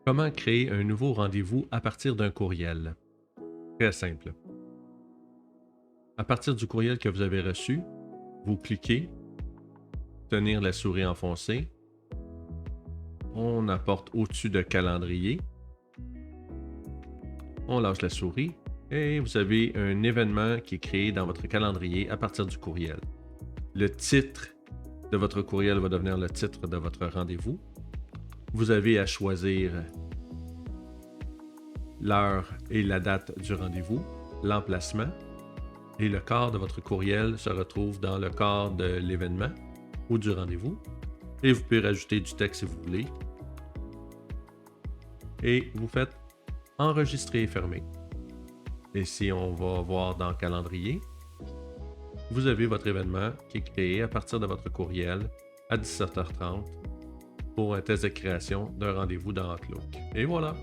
Comment créer un nouveau rendez-vous à partir d'un courriel? Très simple. À partir du courriel que vous avez reçu, vous cliquez, tenir la souris enfoncée, on apporte au-dessus de calendrier, on lâche la souris et vous avez un événement qui est créé dans votre calendrier à partir du courriel. Le titre de votre courriel va devenir le titre de votre rendez-vous. Vous avez à choisir l'heure et la date du rendez-vous, l'emplacement, et le corps de votre courriel se retrouve dans le corps de l'événement ou du rendez-vous. Et vous pouvez rajouter du texte si vous voulez. Et vous faites enregistrer et fermer. Et si on va voir dans le calendrier, vous avez votre événement qui est créé à partir de votre courriel à 17h30 pour un test de création d'un rendez-vous dans Outlook. Et voilà!